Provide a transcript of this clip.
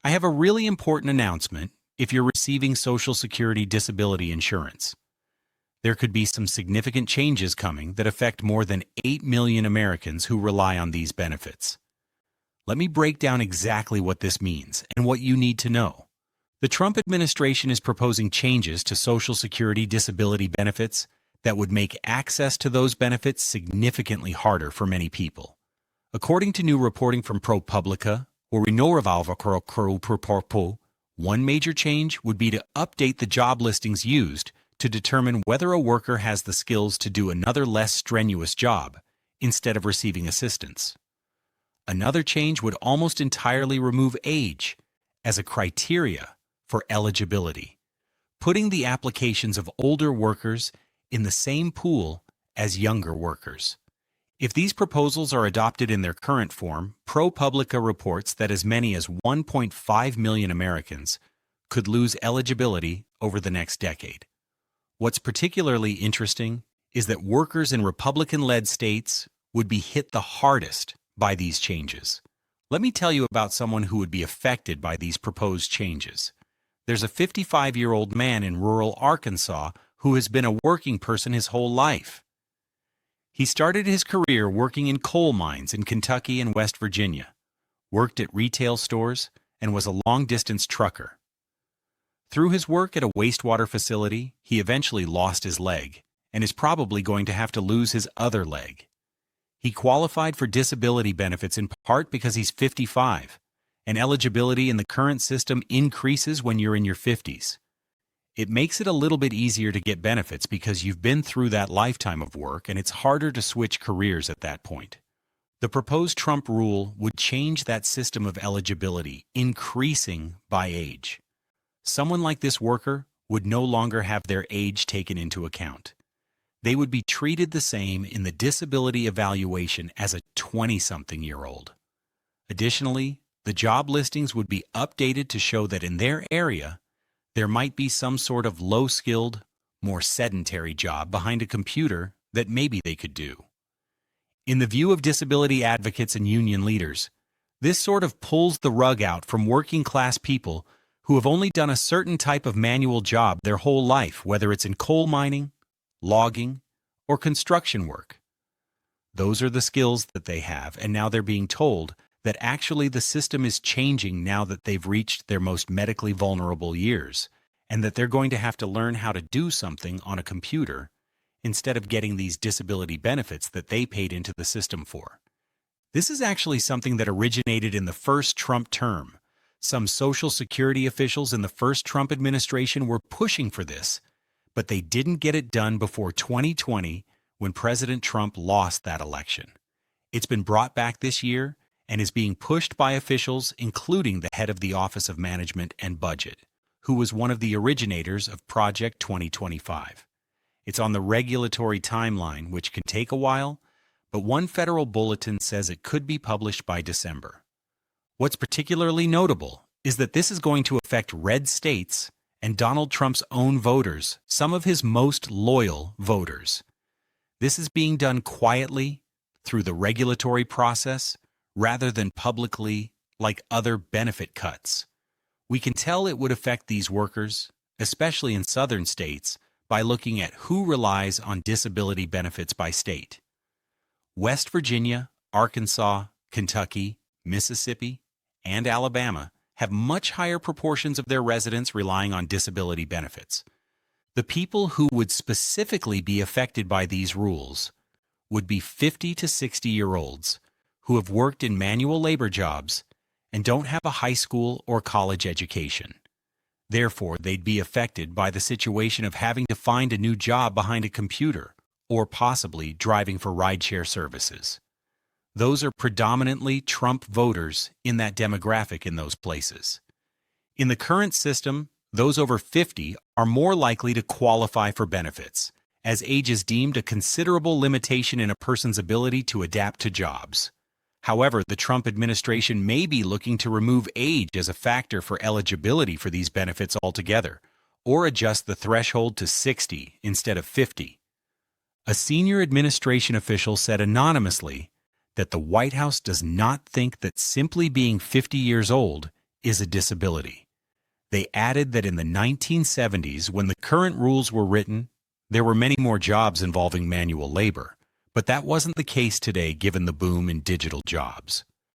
I have a really important announcement if you're receiving Social Security disability insurance. There could be some significant changes coming that affect more than 8 million Americans who rely on these benefits. Let me break down exactly what this means and what you need to know. The Trump administration is proposing changes to Social Security disability benefits that would make access to those benefits significantly harder for many people. According to new reporting from ProPublica, one major change would be to update the job listings used to determine whether a worker has the skills to do another less strenuous job instead of receiving assistance. Another change would almost entirely remove age as a criteria for eligibility, putting the applications of older workers in the same pool as younger workers. If these proposals are adopted in their current form, ProPublica reports that as many as 1.5 million Americans could lose eligibility over the next decade. What's particularly interesting is that workers in Republican-led states would be hit the hardest by these changes. Let me tell you about someone who would be affected by these proposed changes. There's a 55-year-old man in rural Arkansas who has been a working person his whole life. He started his career working in coal mines in Kentucky and West Virginia, worked at retail stores, and was a long-distance trucker. Through his work at a wastewater facility, he eventually lost his leg and is probably going to have to lose his other leg. He qualified for disability benefits in part because he's 55, and eligibility in the current system increases when you're in your 50s. It makes it a little bit easier to get benefits because you've been through that lifetime of work and it's harder to switch careers at that point. The proposed Trump rule would change that system of eligibility, increasing by age. Someone like this worker would no longer have their age taken into account. They would be treated the same in the disability evaluation as a 20-something-year-old. Additionally, the job listings would be updated to show that in their area, there might be some sort of low-skilled, more sedentary job behind a computer that maybe they could do. In the view of disability advocates and union leaders, this sort of pulls the rug out from working-class people who have only done a certain type of manual job their whole life, whether it's in coal mining, logging, or construction work. Those are the skills that they have, and now they're being told that actually the system is changing now that they've reached their most medically vulnerable years, and that they're going to have to learn how to do something on a computer instead of getting these disability benefits that they paid into the system for. This is actually something that originated in the first Trump term. Some Social Security officials in the first Trump administration were pushing for this, but they didn't get it done before 2020 when President Trump lost that election. It's been brought back this year and is being pushed by officials, including the head of the Office of Management and Budget, who was one of the originators of Project 2025. It's on the regulatory timeline, which can take a while, but one federal bulletin says it could be published by December. What's particularly notable is that this is going to affect red states and Donald Trump's own voters, some of his most loyal voters. This is being done quietly through the regulatory process rather than publicly like other benefit cuts. We can tell it would affect these workers, especially in southern states, by looking at who relies on disability benefits by state. West Virginia, Arkansas, Kentucky, Mississippi, and Alabama have much higher proportions of their residents relying on disability benefits. The people who would specifically be affected by these rules would be 50 to 60-year-olds who have worked in manual labor jobs and don't have a high school or college education. Therefore, they'd be affected by the situation of having to find a new job behind a computer or possibly driving for rideshare services. Those are predominantly Trump voters in that demographic in those places. In the current system, those over 50 are more likely to qualify for benefits, as age is deemed a considerable limitation in a person's ability to adapt to jobs. However, the Trump administration may be looking to remove age as a factor for eligibility for these benefits altogether, or adjust the threshold to 60 instead of 50. A senior administration official said anonymously that the White House does not think that simply being 50 years old is a disability. They added that in the 1970s, when the current rules were written, there were many more jobs involving manual labor, but that wasn't the case today given the boom in digital jobs.